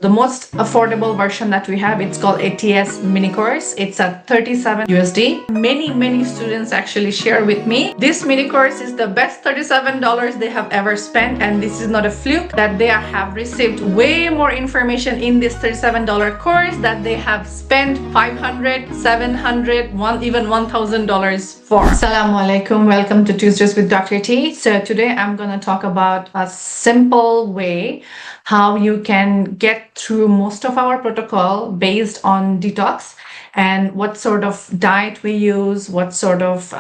the most affordable version that we have. It's called ATS mini course. It's at 37 USD. Many students actually share with me this mini course is the best $37 they have ever spent, and this is not a fluke, that they have received way more information in this $37 course that they have spent $500, $700, even $1,000 for. Assalamu alaikum, welcome to Tuesdays with Dr. T. So today I'm going to talk about a simple way how you can get through most of our protocol based on detox, and what sort of diet we use, what sort of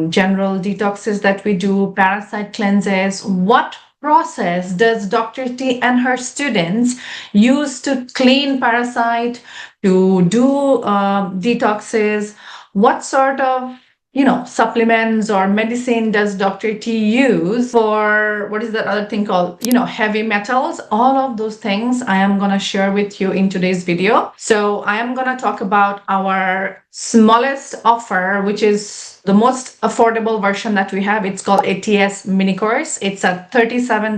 general detoxes that we do, parasite cleanses, what process does Dr. T and her students use to clean parasite, to do detoxes, what sort of supplements or medicine does Dr. T use for, what is that other thing called, heavy metals. All of those things I am going to share with you in today's video. So I am going to talk about our smallest offer, which is the most affordable version that we have. It's called ATS mini course. It's a $37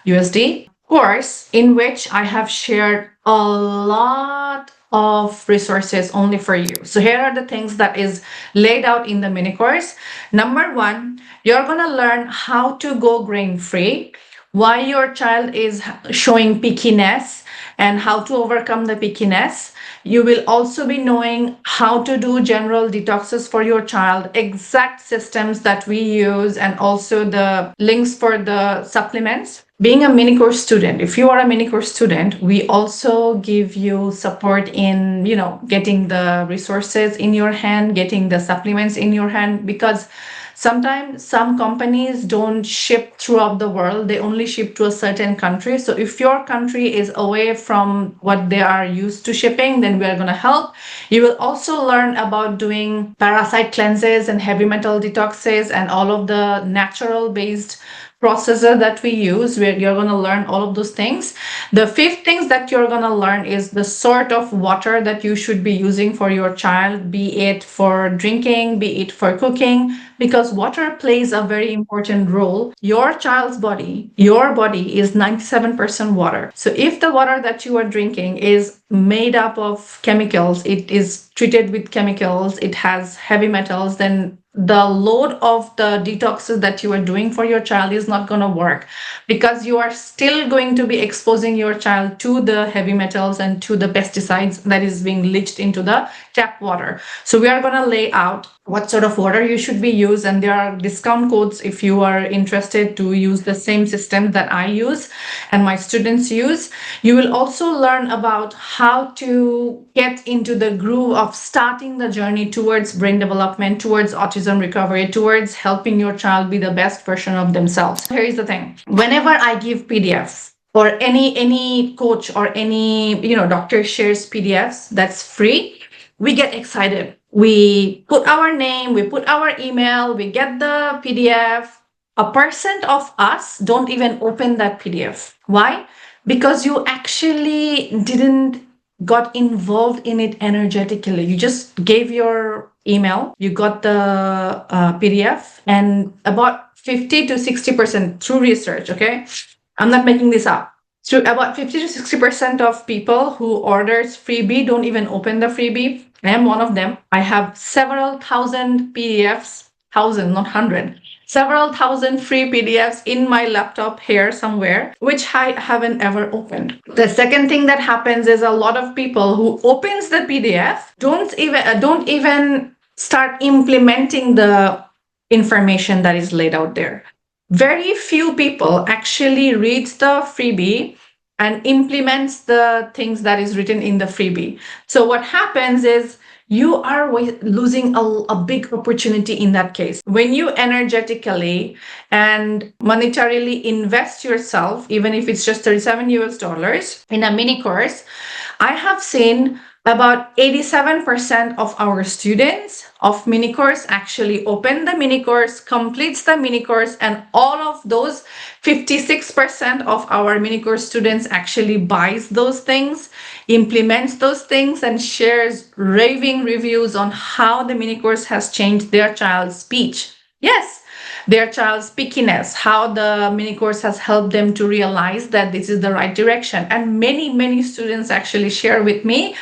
USD course in which I have shared a lot of resources only for you. So here are the things that is laid out in the mini course. Number one, you're going to learn how to go grain free, why your child is showing pickiness and how to overcome the pickiness. You will also be knowing how to do general detoxes for your child, exact systems that we use, and also the links for the supplements. Being a mini course student, if you are a mini course student, we also give you support in, getting the resources in your hand, getting the supplements in your hand, because sometimes some companies don't ship throughout the world. They only ship to a certain country. So if your country is away from what they are used to shipping, then we are going to help. You will also learn about doing parasite cleanses and heavy metal detoxes and all of the natural based processor that we use, where you're going to learn all of those things. The fifth things that you're going to learn is the sort of water that you should be using for your child, be it for drinking, be it for cooking, because water plays a very important role. Your child's body, your body is 97% water. So if the water that you are drinking is made up of chemicals, it is treated with chemicals, it has heavy metals, then the load of the detoxes that you are doing for your child is not going to work, because you are still going to be exposing your child to the heavy metals and to the pesticides that is being leached into the tap water. So we are going to lay out what sort of water you should be used, and there are discount codes if you are interested to use the same system that I use and my students use. You will also learn about how to get into the groove of starting the journey towards brain development, towards autism recovery, towards helping your child be the best version of themselves. Here is the thing. Whenever I give PDF, or any coach or any doctor shares PDFs that's free, we get excited. We put our name, we put our email, we get the PDF. 1% of us don't even open that PDF. Why? Because you actually didn't got involved in it energetically. You just gave your email, you got the PDF, and about 50 to 60% through research, okay? I'm not making this up. So about 50 to 60% of people who orders freebie don't even open the freebie. I am one of them. I have several thousand PDFs, thousand, not hundred, several thousand free PDFs in my laptop here somewhere, which I haven't ever opened. The second thing that happens is a lot of people who opens the PDF don't even start implementing the information that is laid out there. Very few people actually reads the freebie and implements the things that is written in the freebie. So what happens is you are losing a big opportunity in that case. When you energetically and monetarily invest yourself, even if it's just $37 in a mini course, I have seen about 87% of our students of mini course actually open the mini course, completes the mini course, and all of those 56% of our mini course students actually buys those things, implements those things, and shares raving reviews on how the mini course has changed their child's speech. Yes, their child's pickiness, how the mini course has helped them to realize that this is the right direction. And many students actually share with me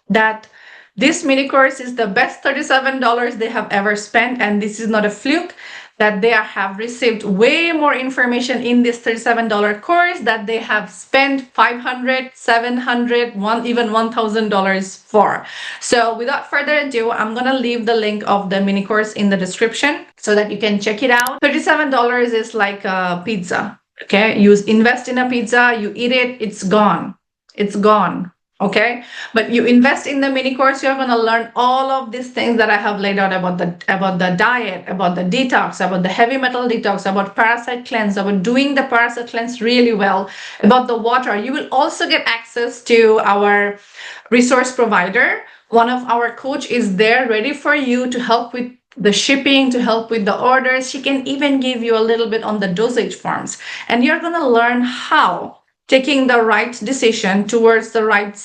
that this mini course is the best $37 they have ever spent, and this is not a fluke, that they have received way more information in this $37 course that they have spent $500, $700, even $1,000 for. So without further ado, I'm gonna leave the link of the mini course in the description so that you can check it out. $37 is like a pizza, okay? You invest in a pizza, you eat it, it's gone. It's gone. Okay, but you invest in the mini course, you're going to learn all of these things that I have laid out about the diet, about the detox, about the heavy metal detox, about parasite cleanse, about doing the parasite cleanse really well, about the water. You will also get access to our resource provider. One of our coach is there ready for you to help with the shipping, to help with the orders. She can even give you a little bit on the dosage forms, and you're going to learn how taking the right decision towards the right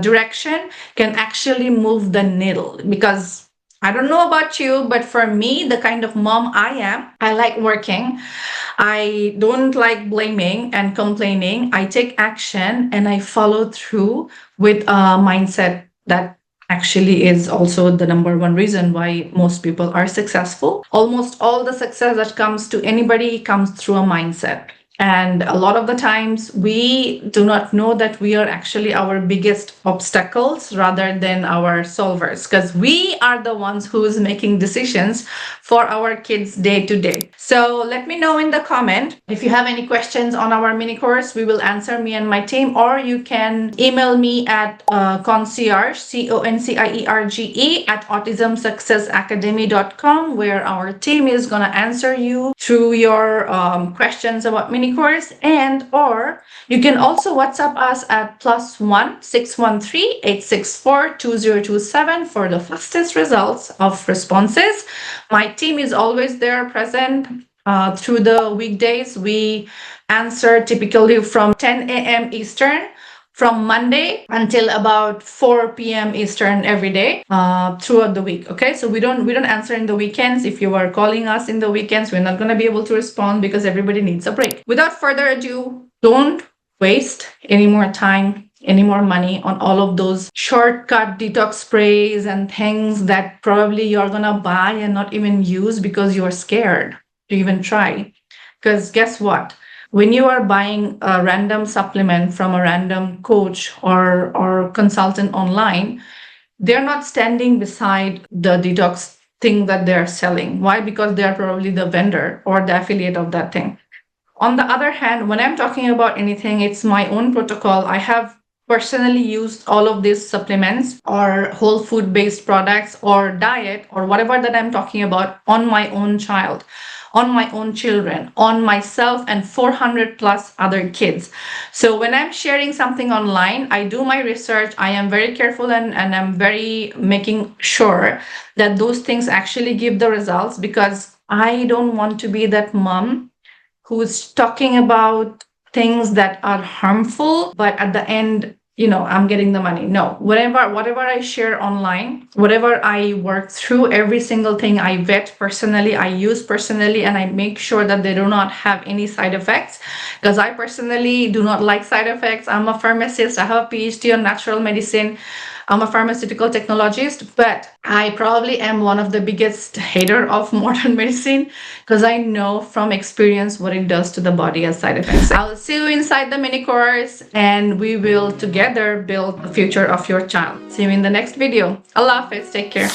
direction can actually move the needle. Because I don't know about you, but for me, the kind of mom I am, I like working. I don't like blaming and complaining. I take action and I follow through with a mindset that actually is also the number one reason why most people are successful. Almost all the success that comes to anybody comes through a mindset. And a lot of the times we do not know that we are actually our biggest obstacles rather than our solvers, because we are the ones who's making decisions for our kids day to day. So let me know in the comment if you have any questions on our mini course. We will answer, me and my team, or you can email me at concierge, CONCIERGE at autismsuccessacademy.com, where our team is going to answer you through your questions about mini course. And or you can also WhatsApp us at +1 613 864 2027 for the fastest results of responses. My team is always there present through the weekdays. We answer typically from 10 a.m. Eastern from Monday until about 4 p.m. Eastern every day throughout the week. Okay, so we don't answer in the weekends. If you are calling us in the weekends, we're not going to be able to respond because everybody needs a break. Without further ado, don't waste any more time, any more money on all of those shortcut detox sprays and things that probably you're gonna buy and not even use because you're scared to even try. Because guess what? When you are buying a random supplement from a random coach or consultant online, they're not standing beside the detox thing that they're selling. Why? Because they're probably the vendor or the affiliate of that thing. On the other hand, when I'm talking about anything, it's my own protocol. I have personally used all of these supplements or whole food based products or diet or whatever that I'm talking about on my own child, on my own children, on myself and 400 plus other kids. So when I'm sharing something online, I do my research. I am very careful and I'm very making sure that those things actually give the results, because I don't want to be that mom who's talking about things that are harmful, but at the end, I'm getting the money. No, whatever I share online, whatever I work through, every single thing I vet personally, I use personally, and I make sure that they do not have any side effects, because I personally do not like side effects. I'm a pharmacist. I have a PhD on natural medicine. I'm a pharmaceutical technologist, but I probably am one of the biggest hater of modern medicine, because I know from experience what it does to the body as side effects. I'll see you inside the mini course, and we will together build the future of your child. See you in the next video. Allah Hafiz. Take care.